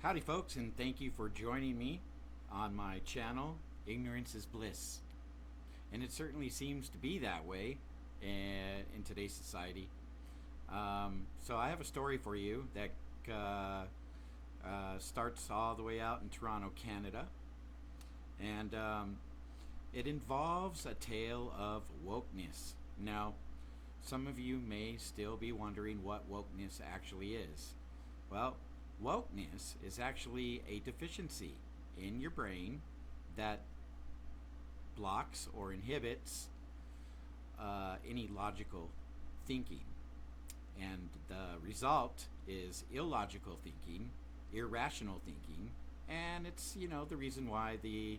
Howdy, folks, and thank you for joining me on my channel, Ignorance is Bliss. And it certainly seems to be that way in today's society. So I have a story for you that starts all the way out in Toronto, Canada. And it involves a tale of wokeness. Now, some of you may still be wondering what wokeness actually is. Well, wokeness is actually a deficiency in your brain that blocks or inhibits any logical thinking. And the result is illogical thinking, irrational thinking, and it's, the reason why the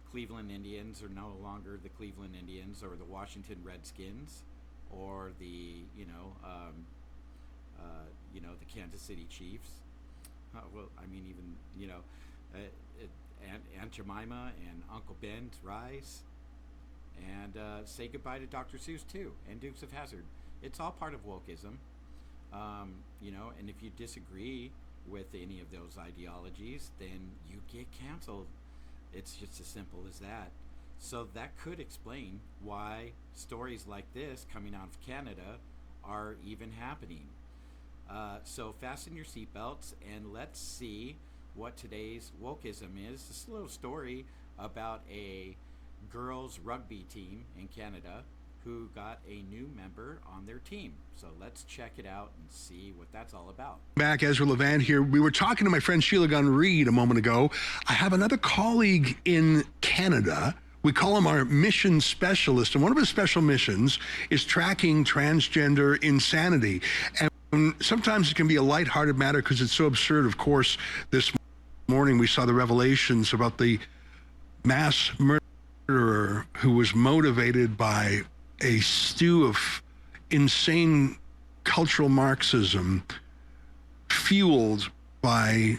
Cleveland Indians are no longer the Cleveland Indians or the Washington Redskins or the, the Kansas City Chiefs. Aunt Jemima and Uncle Ben rise, and say goodbye to Dr. Seuss too, and Dukes of Hazzard. It's all part of wokeism, and if you disagree with any of those ideologies, then you get canceled. It's just as simple as that. So that could explain why stories like this coming out of Canada are even happening. So fasten your seatbelts and let's see what today's wokeism is. This little story about a girls rugby team in Canada who got a new member on their team. So let's check it out and see what that's all about. Back, Ezra Levant here. We were talking to my friend Sheila Gunn-Reid a moment ago. I have another colleague in Canada. We call him our mission specialist, and one of his special missions is tracking transgender insanity. And sometimes it can be a lighthearted matter because it's so absurd. Of course, this morning we saw the revelations about the mass murderer who was motivated by a stew of insane cultural Marxism fueled by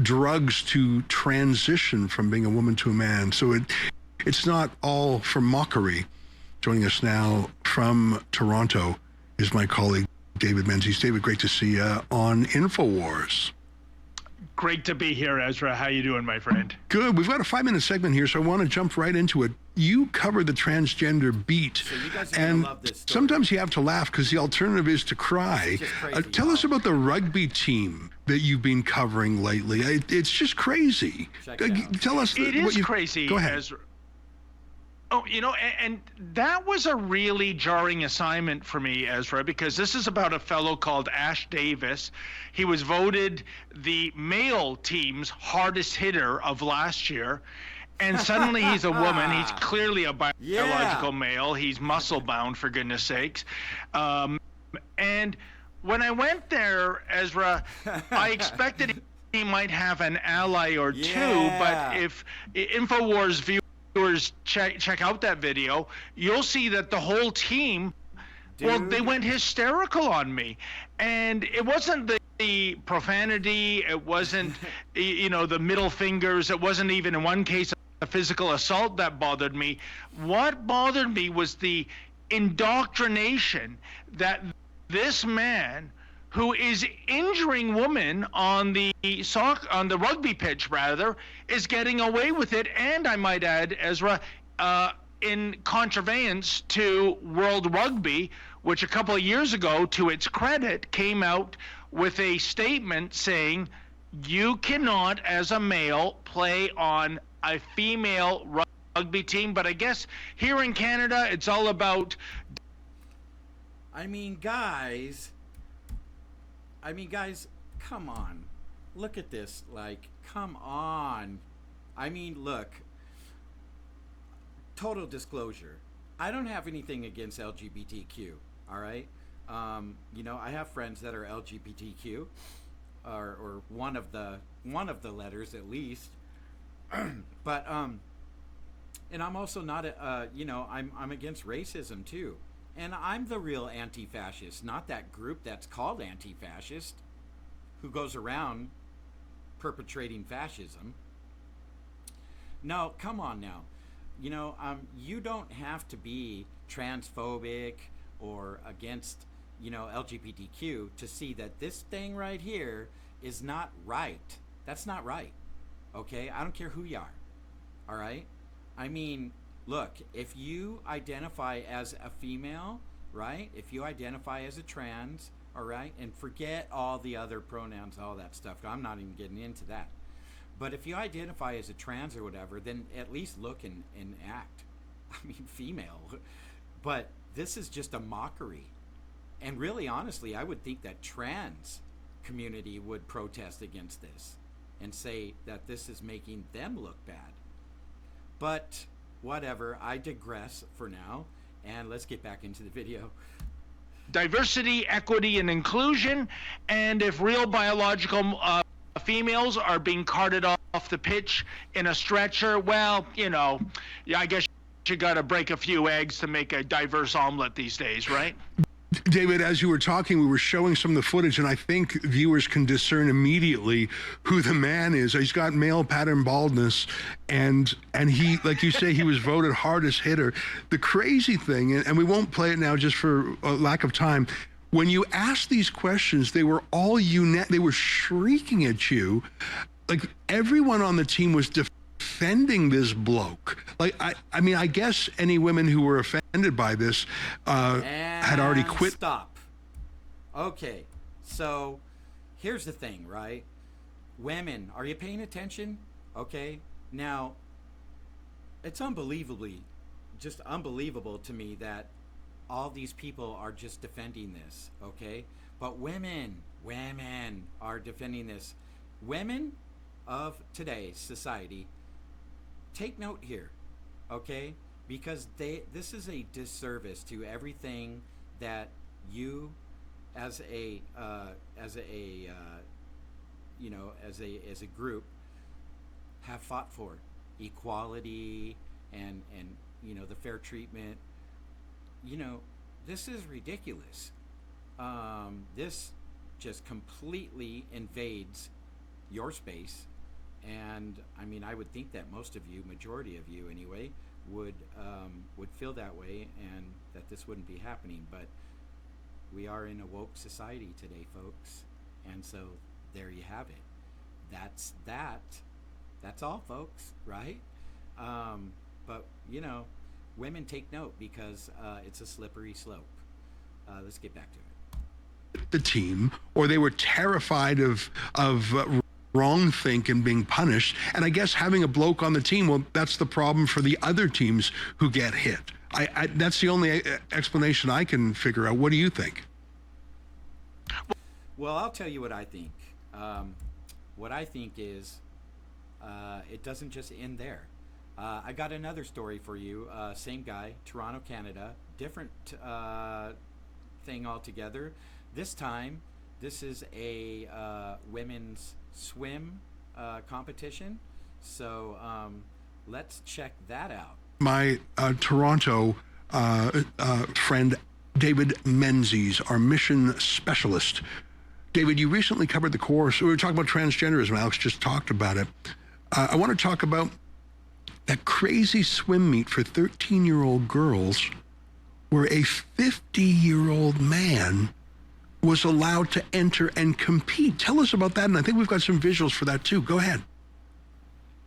drugs to transition from being a woman to a man. So it's not all for mockery. Joining us now from Toronto is my colleague, David Menzies. David, great to see you on InfoWars. Great to be here, Ezra. How you doing, my friend? Good. We've got a 5-minute segment here, so I want to jump right into it. You cover the transgender beat, So you guys are and gonna love this story. sometimes you have to laugh because the alternative is to cry. It's just crazy, Tell us y'all. about the rugby team that you've been covering lately. It's just crazy. Check it out. Tell us It what is you... crazy, Go ahead. Ezra. Oh, and that was a really jarring assignment for me, Ezra, because this is about a fellow called Ash Davis. He was voted the male team's hardest hitter of last year. And suddenly he's a woman. He's clearly a biological male. He's muscle bound, for goodness sakes. And when I went there, Ezra, I expected he might have an ally or two. Yeah. But if InfoWars viewers check out that video, you'll see that the whole team, well, they Dude. went hysterical on me. And it wasn't the profanity, it wasn't the middle fingers, it wasn't even in one case a physical assault that bothered me. What bothered me was the indoctrination that this man, who is injuring women on the rugby pitch rather, is getting away with it, and I might add, Ezra, in contravenance to World Rugby, which a couple of years ago, to its credit, came out with a statement saying you cannot, as a male, play on a female rugby team. But I guess here in Canada, it's all about... guys, come on. Look at this. Come on. Look. Total disclosure. I don't have anything against LGBTQ, all right? I have friends that are LGBTQ, or one of the letters at least. But and I'm also not I'm against racism too. And I'm the real anti-fascist, not that group that's called anti-fascist who goes around perpetrating fascism. No, come on now. You don't have to be transphobic or against, LGBTQ to see that this thing right here is not right. That's not right. Okay? I don't care who you are. All right? I mean, look, if you identify as a female, right? If you identify as a trans, all right? And forget all the other pronouns, all that stuff. I'm not even getting into that. But if you identify as a trans or whatever, then at least look and act. I mean, female. But this is just a mockery. And really, honestly, I would think that trans community would protest against this and say that this is making them look bad. But whatever, I digress for now, and let's get back into the video. Diversity, equity, and inclusion, and if real biological females are being carted off the pitch in a stretcher, well, I guess you got to break a few eggs to make a diverse omelet these days, right? David, as you were talking, we were showing some of the footage, and I think viewers can discern immediately who the man is. He's got male pattern baldness, and he, like you say, he was voted hardest hitter. The crazy thing, and we won't play it now just for lack of time, when you asked these questions, they were all they were shrieking at you. Like, everyone on the team was defending this bloke. Like, I mean, I guess any women who were offended by this had already quit. Stop. Okay, so here's the thing, right? Women, are you paying attention? Okay, now, it's just unbelievable to me that all these people are just defending this, okay? But women are defending this. Women of today's society, take note here, okay? Because this is a disservice to everything that you, as a group, have fought for: equality and the fair treatment. This is ridiculous. This just completely invades your space, and I mean, I would think that most of you, majority of you anyway, would feel that way, and that this wouldn't be happening. But we are in a woke society today, folks, and so there you have it. That's all, folks, right? But women take note, because it's a slippery slope. Let's get back to it. The team, or they were terrified of wrong-think and being punished. And I guess having a bloke on the team, well, that's the problem for the other teams who get hit. That's the only explanation I can figure out. What do you think? Well, I'll tell you what I think. What I think is it doesn't just end there. I got another story for you. Same guy, Toronto, Canada. Different thing altogether. This time, this is a women's swim competition. So let's check that out. My Toronto friend, David Menzies, our mission specialist. David, you recently covered the course. We were talking about transgenderism. Alex just talked about it. I want to talk about that crazy swim meet for 13-year-old girls where a 50-year-old man was allowed to enter and compete. Tell us about that, and I think we've got some visuals for that too. Go ahead.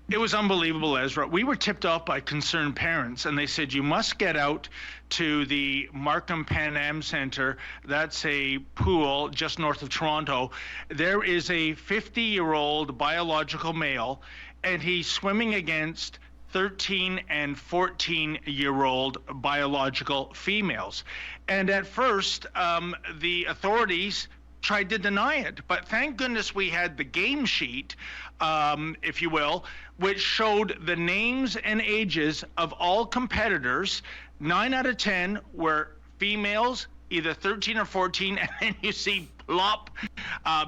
It was unbelievable, Ezra. We were tipped off by concerned parents, and they said, you must get out to the Markham Pan Am Center. That's a pool just north of Toronto. There is a 50-year-old biological male, and he's swimming against 13 and 14-year-old biological females. And at first, the authorities tried to deny it, but thank goodness we had the game sheet, if you will, which showed the names and ages of all competitors. 9 out of 10 were females, either 13 or 14, and then you see plop,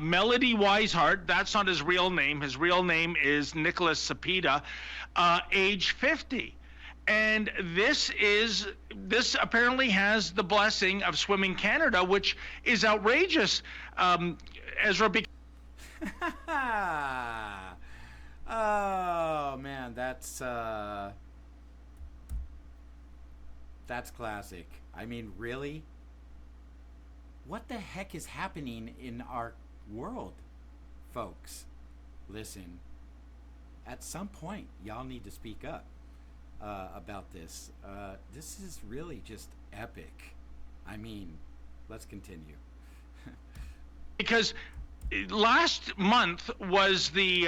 Melody Weishart. That's not his real name. His real name is Nicholas Cepeda, age 50. And this apparently has the blessing of Swimming Canada, which is outrageous, Ezra. Oh man, that's classic. I mean, really? What the heck is happening in our world, folks? listen, at some point, y'all need to speak up about this. This is really just epic. I mean, let's continue. Because last month was the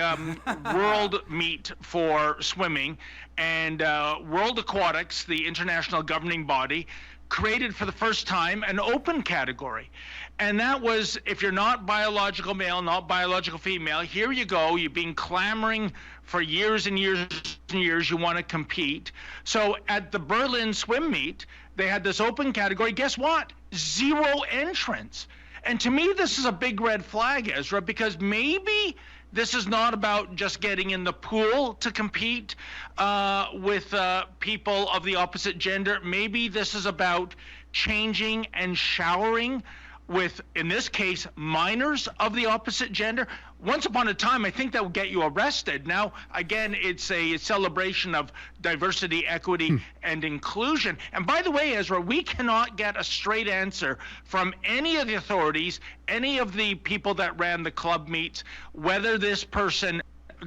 world meet for swimming, and World Aquatics, the international governing body, created for the first time an open category. And that was, if you're not biological male, not biological female, here you go. You've been clamoring for years and years and years. You want to compete. So at the Berlin swim meet, they had this open category. Guess what? 0 entrants. And to me, this is a big red flag, Ezra, because maybe this is not about just getting in the pool to compete with people of the opposite gender. Maybe this is about changing and showering with, in this case, minors of the opposite gender. Once upon a time, I think that would get you arrested. Now, again, it's a celebration of diversity, equity, and inclusion. And by the way, Ezra, we cannot get a straight answer from any of the authorities, any of the people that ran the club meets, whether this person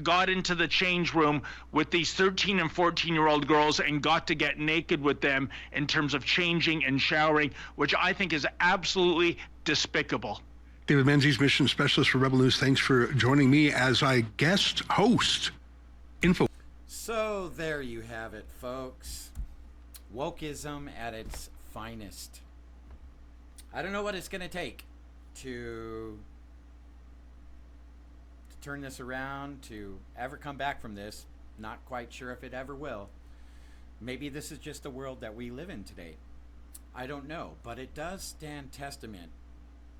got into the change room with these 13 and 14-year-old girls and got to get naked with them in terms of changing and showering, which I think is absolutely despicable. David Menzies, Mission Specialist for Rebel News, thanks for joining me as I guest host Info. So there you have it, folks. Wokeism at its finest. I don't know what it's going to take to turn this around, to ever come back from this. Not quite sure if it ever will. Maybe this is just the world that we live in today. I don't know, but it does stand testament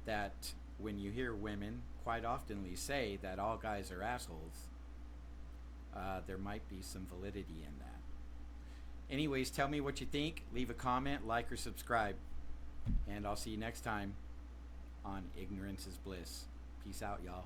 that when you hear women quite oftenly say that all guys are assholes, there might be some validity in that. Anyways, tell me what you think. Leave a comment, like, or subscribe. And I'll see you next time on Ignorance is Bliss. Peace out, y'all.